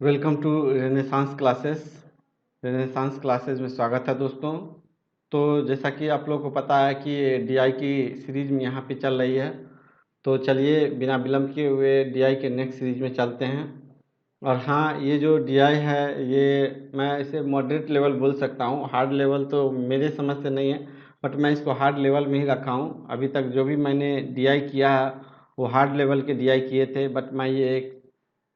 Welcome to Renaissance classes. Renaissance classes में स्वागत है दोस्तों। तो जैसा कि आप लोगों को पता है कि डीआई की सीरीज़ में यहाँ पे चल रही है, तो चलिए बिना विलम्ब किए हुए डीआई के नेक्स्ट सीरीज में चलते हैं। और हाँ, ये जो डीआई है ये मैं इसे मॉडरेट लेवल बोल सकता हूँ, हार्ड लेवल तो मेरे समझ से नहीं है, बट मैं इसको हार्ड लेवल में ही रखा हूँ। अभी तक जो भी मैंने डीआई किया है वो हार्ड लेवल के डीआई किए थे, बट मैं ये एक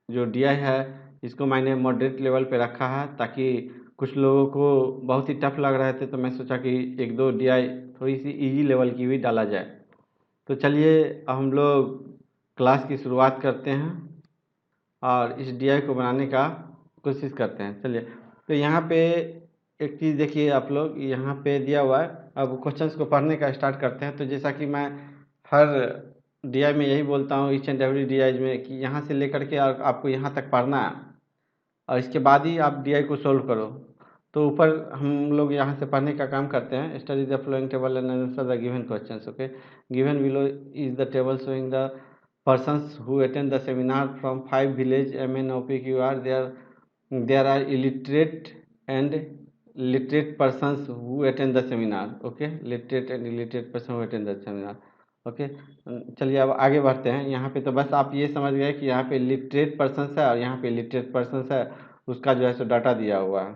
जो डीआई है इसको मैंने मॉडरेट लेवल पे रखा है, ताकि कुछ लोगों को बहुत ही टफ लग रहे थे, तो मैं सोचा कि एक दो डीआई थोड़ी सी इजी लेवल की भी डाला जाए। तो चलिए अब हम लोग क्लास की शुरुआत करते हैं और इस डीआई को बनाने का कोशिश करते हैं। चलिए, तो यहाँ पे एक चीज़ देखिए, आप लोग यहाँ पे दिया हुआ है। अब क्वेश्चंस को पढ़ने का स्टार्ट करते हैं। तो जैसा कि मैं हर डीआई में यही बोलता हूँ, ईच एंड एवरी डीआई में, कि यहाँ से लेकर के आपको यहाँ तक पढ़ना है और इसके बाद ही आप डीआई को सोल्व करो। तो ऊपर हम लोग यहाँ से पढ़ने का काम करते हैं। Study the flowing table and answer the given questions. Okay, given below is the table showing the persons who attend the seminar from 5 village MNOPQR. There are illiterate and literate persons who attend the seminar. Okay, literate and illiterate person who attend the seminar. Okay, चलिए अब आगे बढ़ते हैं। यहाँ पे तो बस आप ये समझ गए कि यहाँ पे लिटरेट पर्सन्स है और यहाँ पे लिटरेट पर्सन्स है, उसका जो है सो डाटा दिया हुआ है।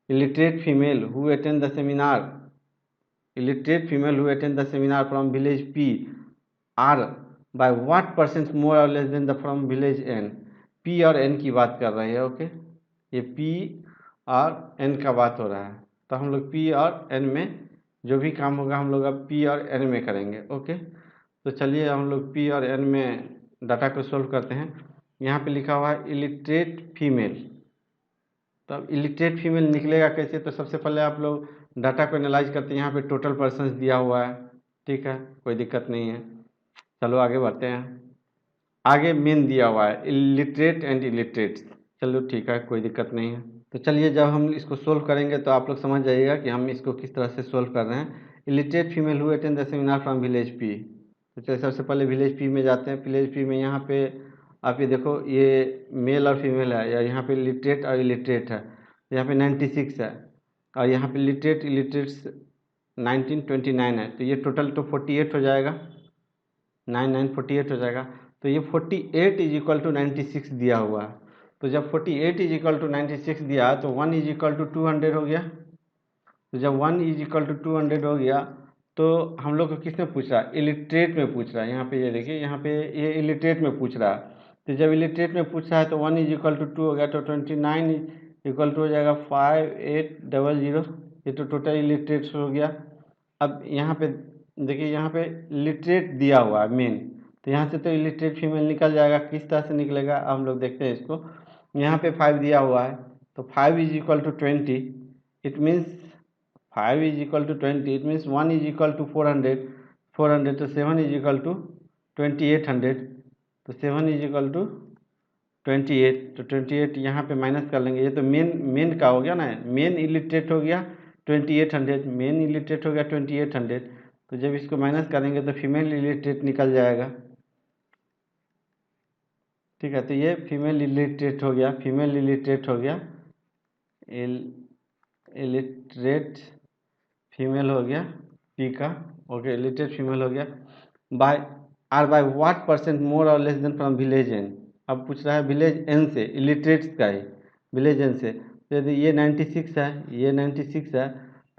Illiterate female who attend the seminar, illiterate female who attend the seminar from village P are by what percent more or less than the from village N। P और N की बात कर रहे हैं। ओके, ये P और N का बात हो रहा है, तो हम लोग P और N में जो भी काम होगा हम लोग अब P और N में करेंगे। ओके, तो चलिए हम लोग P और N में डाटा को सोल्व करते हैं। यहाँ पे लिखा हुआ है इलिटरेट फीमेल। तो अब इलिटरेट फीमेल निकलेगा कैसे? तो सबसे पहले आप लोग डाटा को एनालाइज करते हैं। यहाँ पे टोटल पर्सन्स दिया हुआ है, ठीक है, कोई दिक्कत नहीं है। चलो आगे बढ़ते हैं। आगे मेन दिया हुआ है इलिटरेट एंड इलिटरेट। चलो ठीक है, कोई दिक्कत नहीं है। तो चलिए जब हम इसको सोल्व करेंगे तो आप लोग समझ जाइएगा कि हम इसको किस तरह से सोल्व कर रहे हैं। Illiterate female who attend the seminar from village P. तो चलिए सबसे पहले विलेज पी में जाते हैं। विलेज पी में यहाँ पे आप ये देखो, ये मेल और फीमेल है, या यहाँ पे लिटरेट और इलिटरेट है। यहाँ पे 96 है और यहाँ पे लिटरेट इलिटरेट्स 1929 है, तो ये टोटल तो 48 हो जाएगा, 9948 हो जाएगा। तो ये 48 इज इक्वल टू 96 दिया हुआ है। तो जब 48 इज इक्वल टू 96 दिया तो 1 इज इक्वल टू 200 हो गया। तो जब 1 इज इक्वल टू 200 हो गया तो हम लोग को किसमें पूछ रहा है? इलिटरेट में पूछ रहा है। यहाँ पे ये देखिए, यहाँ पे ये इलिटरेट में पूछ रहा है। तो जब इलिटरेट में पूछ रहा है तो 1 इज इक्वल टू 2 हो गया, तो 29 इक्वल टू हो जाएगा 5800। ये तो टोटल इलिटरेट हो गया। अब यहाँ पे देखिए, यहाँ पे लिटरेट दिया हुआ है मेन, तो यहाँ से तो इलिटरेट फीमेल निकल जाएगा। किस तरह से निकलेगा अब हम लोग देखते हैं इसको। यहाँ पे 5 दिया हुआ है, तो 5 is equal to 20। It means 5 is equal to 20, it means 1 is equal to 400। तो 7 इज इक्वल टू 2800। तो 7 इज इक्वल टू 28। तो 28 यहाँ पे माइनस कर लेंगे। ये तो मेन मेन का हो गया ना, मेन इलिटरेट हो गया 2800, मेन इलिटरेट हो गया 2800। तो जब इसको माइनस करेंगे तो फीमेल इलिटरेट निकल जाएगा, ठीक है। तो ये फीमेल इलिटरेट हो गया, फीमेल इलिटरेट हो गया, इलिटरेट फीमेल हो गया पी का। ओके, इलिटरेट फीमेल हो गया। By by what percent more और less than from village N. अब पूछ रहा है विलेज एन से, इलिटरेट्स का ही, विलेज एन से। तो यदि ये 96 है, ये 96 है,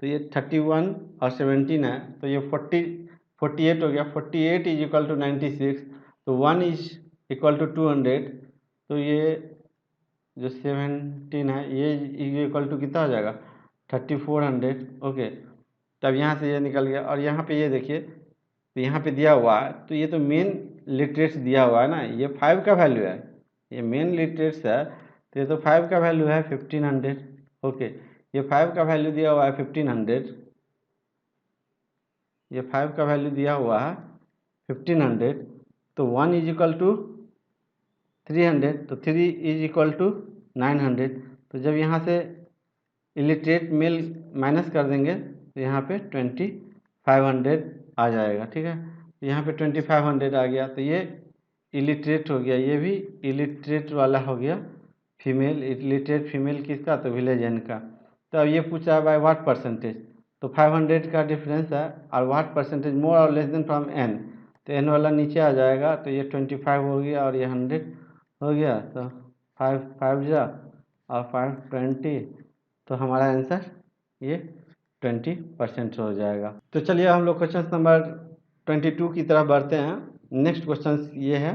तो ये 31 और 17 है, तो ये 48 हो गया। 48 इज इक्वल टू 96, तो 1 इज इक्वल टू 200। तो ये जो 17 है ये इक्वल टू कितना हो जाएगा? 3400। ओके, तब यहाँ से ये निकल गया। और यहाँ पे ये देखिए, तो यहाँ पे दिया हुआ है, तो ये तो मेन लिटरेट्स दिया हुआ है ना, ये 5 का वैल्यू है, ये मेन लिटरेट्स है, तो ये तो 5 का वैल्यू है 1500। ओके, ये 5 का वैल्यू दिया हुआ है 1500, ये 5 का वैल्यू दिया हुआ है 1500। तो 1 इज इक्वल टू 300, तो 3 इज इक्वल टू 900। तो जब यहाँ से इलिटरेट मेल माइनस कर देंगे तो यहाँ पे 2500 आ जाएगा, ठीक है। तो यहाँ पे 2500 आ गया, तो ये इलिटरेट हो गया, ये भी इलिटरेट वाला हो गया। फीमेल, इलिटरेट फीमेल किसका, तो विलेज एन का। तो अब ये पूछा है बाय व्हाट परसेंटेज, तो 500 का डिफरेंस है और व्हाट परसेंटेज मोर और लेस देन फ्रॉम एन, तो एन वाला नीचे आ जाएगा, तो ये 25 हो गया और ये 100 हो गया, तो 5 5 जा और 5 20, तो हमारा आंसर ये 20% हो जाएगा। तो चलिए हम लोग क्वेश्चन नंबर 22 की तरफ बढ़ते हैं। नेक्स्ट क्वेश्चन ये है,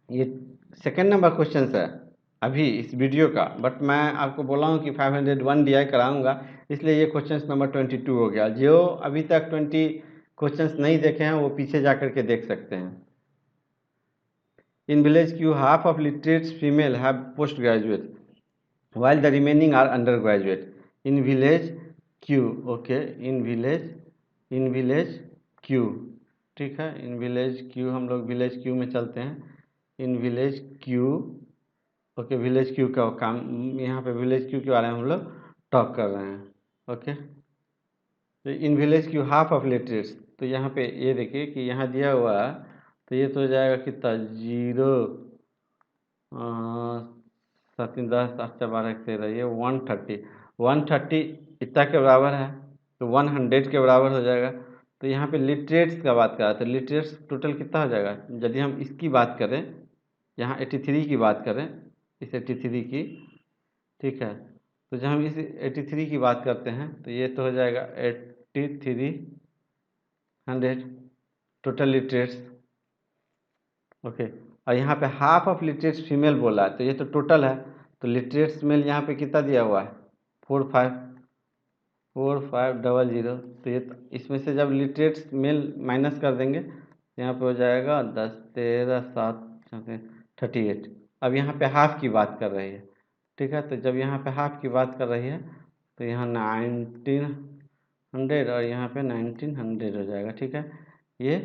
ये सेकेंड नंबर क्वेश्चन है अभी इस वीडियो का, बट मैं आपको बोला हूँ कि 501 DI कराऊंगा, इसलिए ये क्वेश्चन नंबर 22 हो गया। जो अभी तक 20 क्वेश्चंस नहीं देखे हैं वो पीछे जा कर के देख सकते हैं। In village Q half of literate female have post graduate while the remaining are undergraduate in village q। okay, in village q, ठीक है, इन विलेज q, हम लोग विलेज q में चलते हैं। In village q, okay, village Q का काम, यहाँ पे विलेज क्यू के बारे में हम लोग टॉक कर रहे हैं। ओके, तो in village Q half of literates, तो यहाँ पे ये देखिए कि यहाँ दिया हुआ है, तो ये तो हो जाएगा कितना, 0 7 3 10 8 4 12 13, ये 130 इतना के बराबर है, तो 100 के बराबर हो जाएगा। तो यहाँ पे लिटरेट्स का बात कर रहा है, तो लिटरेट्स टोटल कितना हो जाएगा, यदि हम इसकी बात करें, यहाँ 83 की बात करें, इस 83 की, ठीक है, तो जब हम इस 83 की बात करते हैं तो ये तो हो जाएगा 8300 टोटल लिटरेट्स। ओके, और यहाँ पे हाफ ऑफ लिटरेट्स फीमेल बोला है, तो ये तो टोटल है, तो लिटरेट्स मेल यहाँ पे कितना दिया हुआ है, 4500, तो ये इसमें से जब लिटरेट्स मेल माइनस कर देंगे तो यहाँ पे हो जाएगा 10 13 7 38। अब यहाँ पे हाफ की बात कर रही है, ठीक है, तो जब यहाँ पे हाफ की बात कर रही है तो यहाँ 1900 और यहाँ पे 1900 हो जाएगा, ठीक है। ये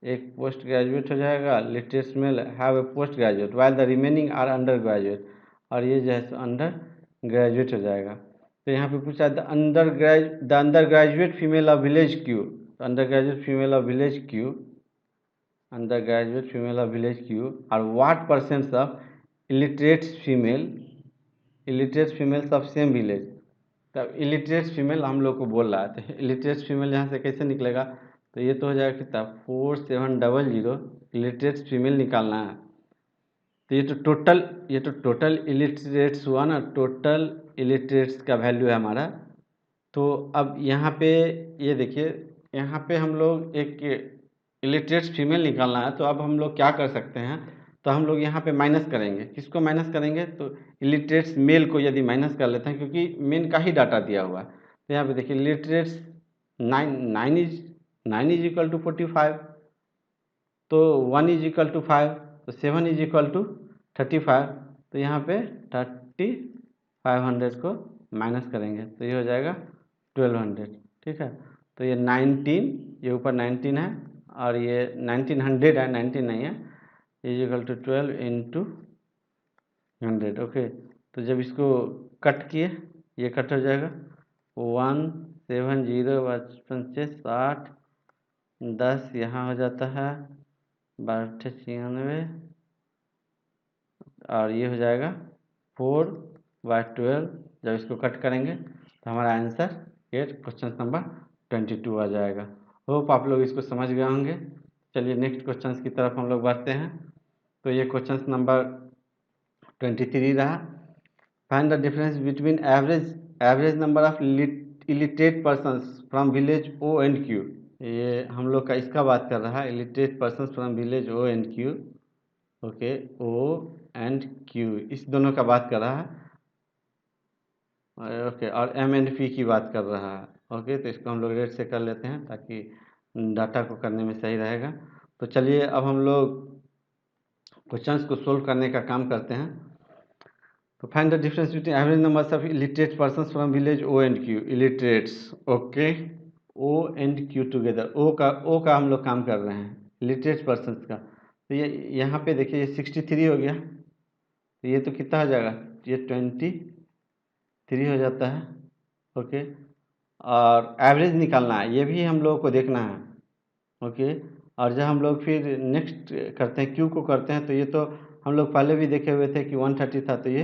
एक पोस्ट ग्रेजुएट हो जाएगा, literates male have a post graduate while the remaining are under graduate, और ये जो है अंडर ग्रेजुएट हो जाएगा। तो यहाँ पे पूछा the undergraduate female of village Q, तो undergraduate female of village Q, undergraduate female of village Q और what percents of illiterate females of same village. तब इलिटरेट फीमेल हम लोग को बोल रहा है, तो इलिटरेट फीमेल यहाँ से कैसे निकलेगा, तो ये तो हो जाएगा कितना, 4700 इलिटरेट फीमेल निकालना है। तो ये तो टोटल इलिटरेट्स हुआ ना, टोटल इलिटरेट्स का वैल्यू है हमारा। तो अब यहाँ पे ये देखिए, यहाँ पे हम लोग एक इलिटरेट्स फीमेल निकालना है, तो अब हम लोग क्या कर सकते हैं, तो हम लोग यहाँ पे माइनस करेंगे, किसको माइनस करेंगे, तो इलिटरेट्स मेल को यदि माइनस कर लेते हैं, क्योंकि मेन का ही डाटा दिया हुआ है। तो यहाँ पे देखिए इलिटरेट्स 9 इज इक्वल टू 45, तो 1 इज इक्वल टू 5, तो 7 इज इक्वल टू 35, तो यहाँ पे 3500 को माइनस करेंगे तो ये हो जाएगा 1200, ठीक है। तो ये 19, ये ऊपर 19 है और ये 1900 है, 19 नहीं है, is equal to 12 into 100। Okay, तो जब इसको कट किए, ये कट हो जाएगा 170 55 60 10 यहाँ हो जाता है 1296, और ये हो जाएगा 4/12। जब इसको कट करेंगे तो हमारा आंसर ये क्वेश्चन नंबर 22 आ जाएगा। होप आप लोग इसको समझ गए होंगे। चलिए नेक्स्ट क्वेश्चन की तरफ हम लोग बढ़ते हैं। तो ये क्वेश्चन नंबर 23 रहा, find the difference between average number of illiterate persons from village O and Q. ये हम लोग का इसका बात कर रहा है, illiterate persons from village O and Q. Okay, O and Q इस दोनों का बात कर रहा है। ओके, और एम एंड पी की बात कर रहा है। ओके, तो इसको हम लोग रेड से कर लेते हैं ताकि डाटा को करने में सही रहेगा। तो चलिए अब हम लोग क्वेश्चंस को सोल्व करने का काम करते हैं। तो find the difference between average numbers of illiterate persons from village O and Q. Illiterates, okay, O and Q together, O का हम लोग काम कर रहे हैं, इलिटरेट पर्सन्स का। तो ये यहाँ पे देखिए ये 63 हो गया, तो ये तो कितना हो जाएगा, ये 23 हो जाता है। ओके, और एवरेज निकालना है, ये भी हम लोगों को देखना है। ओके, और जब हम लोग फिर नेक्स्ट करते हैं, क्यू को करते हैं, तो ये तो हम लोग पहले भी देखे हुए थे कि 130 था, तो ये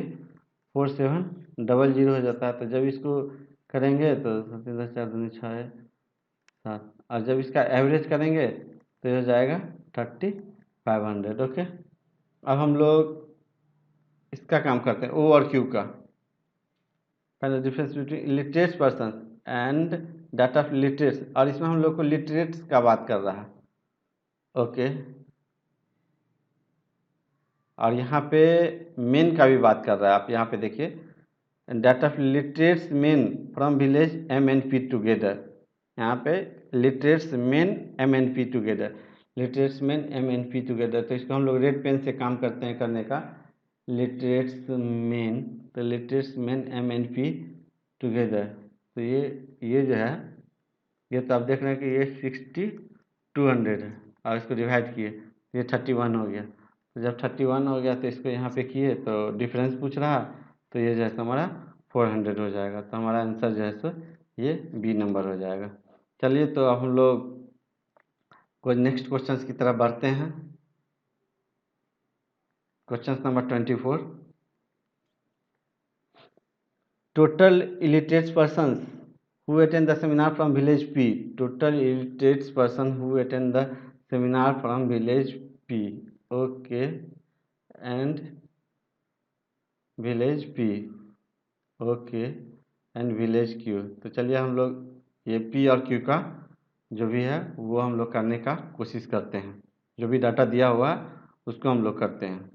4700 हो जाता है। तो जब इसको करेंगे तो 7 4 दूनी 6 7, और जब इसका एवरेज करेंगे तो ये हो जाएगा 3500। ओके, अब हम लोग इसका काम करते हैं, ओ और क्यू का। पहले difference between illiterates person and data of literates, और इसमें हम लोग को लिटरेट्स का बात कर रहा है। ओके, और यहाँ पे मेन का भी बात कर रहा है। आप यहाँ पे देखिए, data of literates main from village MNP together. यहाँ पे literates main MNP together, literates main MNP together. तो इसको हम लोग रेड पेन से काम करते हैं करने का, लिटरेट्स मेन, तो लिटरेट्स मेन MNP टुगेदर। तो ये जो है, ये तो आप देख रहे हैं कि ये 6200 है, और इसको डिवाइड किए ये 31 हो गया। तो जब 31 हो गया तो इसको यहाँ पे किए तो डिफरेंस पूछ रहा, तो ये जो है हमारा 400 हो जाएगा। तो हमारा आंसर जो है सो ये बी नंबर हो जाएगा। चलिए, तो अब हम लोग कोई नेक्स्ट क्वेश्चन की तरफ बढ़ते हैं। Question number 24, total illiterate persons who attend the seminar from village P. Total illiterate person who attend the seminar from village P. Okay, and village P. Okay, and village Q. तो चलिए हम लोग ये P और Q का जो भी है वो हम लोग करने का कोशिश करते हैं। जो भी डाटा दिया हुआ है उसको हम लोग करते हैं।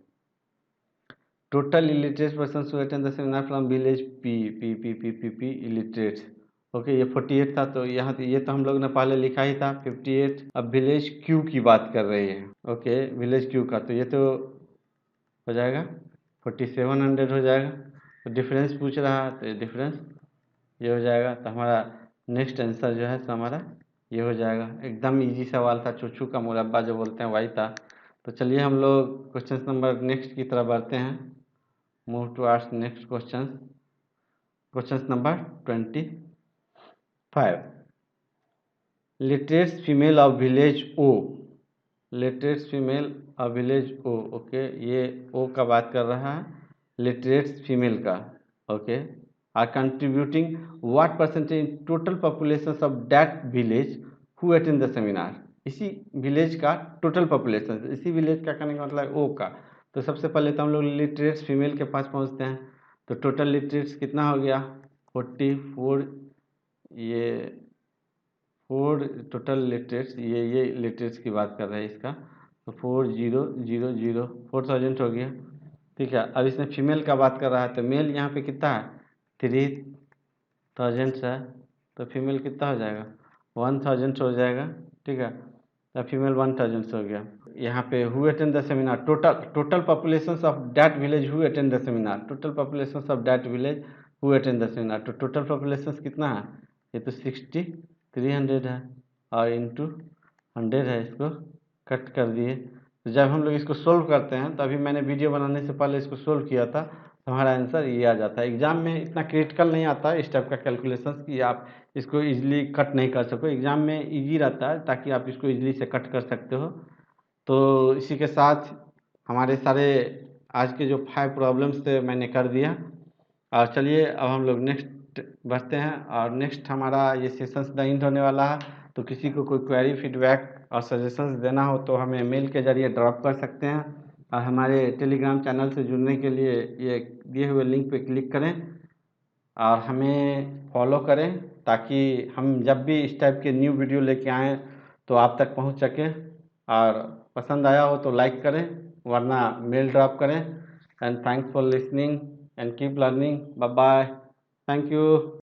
Total illiterate person who attend the seminar from village P illiterate. Okay, ये 48 था, तो यहाँ ये तो हम लोग ने पहले लिखा ही था 58। अब विलेज क्यू की बात कर रही है। ओके, विलेज क्यू का, तो ये तो हो जाएगा 4700 हो जाएगा। तो डिफरेंस पूछ रहा है, तो ये डिफरेंस ये हो जाएगा। तो हमारा नेक्स्ट आंसर जो है तो हमारा ये हो जाएगा। एकदम इजी सवाल था, चूचू का मुरब्बा जो बोलते हैं वही था। तो चलिए हम लोग क्वेश्चन नंबर नेक्स्ट की तरफ बढ़ते हैं। Move towards next questions. Questions number 25. Literate female of village O. Literate female of village O. Okay, ये O का बात कर रहा है, literate female का। Okay, are contributing what percentage in total populations of that village who attend the seminar. इसी village का total population, इसी विलेज का करने का मतलब ओ का। तो सबसे पहले तो हम लोग लिटरेट्स फीमेल के पास पहुंचते हैं। तो टोटल लिटरेट्स कितना हो गया 44, ये 4 टोटल लिटरेट्स, ये लिटरेट्स की बात कर रहे हैं इसका। तो 4000 4000 हो गया। ठीक है, अब इसमें फीमेल का बात कर रहा है, तो मेल यहाँ पे कितना है 3000 है, तो फीमेल कितना हो जाएगा 1000 हो जाएगा। ठीक है, तो फीमेल 1000 हो गया। यहाँ पे who attend the seminar, total population of that village who attend the seminar, total population of that village who attend the seminar. तो टोटल पॉपुलेशन कितना है, ये तो 6300 है, और इंटू 100 है, इसको कट कर दिए। तो जब हम लोग इसको सोल्व करते हैं, तो अभी मैंने वीडियो बनाने से पहले इसको सोल्व किया था, तो हमारा आंसर ये आ जाता है। एग्जाम में इतना क्रिटिकल नहीं आता है इस टाइप का कैलकुलेशन कि आप इसको इजीली कट नहीं कर सको। एग्जाम में इजी रहता है ताकि आप इसको इजीली से कट कर सकते हो। तो इसी के साथ हमारे सारे आज के जो 5 प्रॉब्लम्स थे मैंने कर दिया। और चलिए अब हम लोग नेक्स्ट बढ़ते हैं, और नेक्स्ट हमारा ये सेशंस द एंड होने वाला है। तो किसी को कोई क्वेरी फीडबैक और सजेशंस देना हो तो हमें मेल के ज़रिए ड्रॉप कर सकते हैं, और हमारे टेलीग्राम चैनल से जुड़ने के लिए ये दिए हुए लिंक पे क्लिक करें और हमें फॉलो करें, ताकि हम जब भी इस टाइप के न्यू वीडियो लेके आएँ तो आप तक पहुंच सके। और पसंद आया हो तो लाइक करें, वरना मेल ड्रॉप करें। And thanks for listening and keep learning. Bye bye, thank you.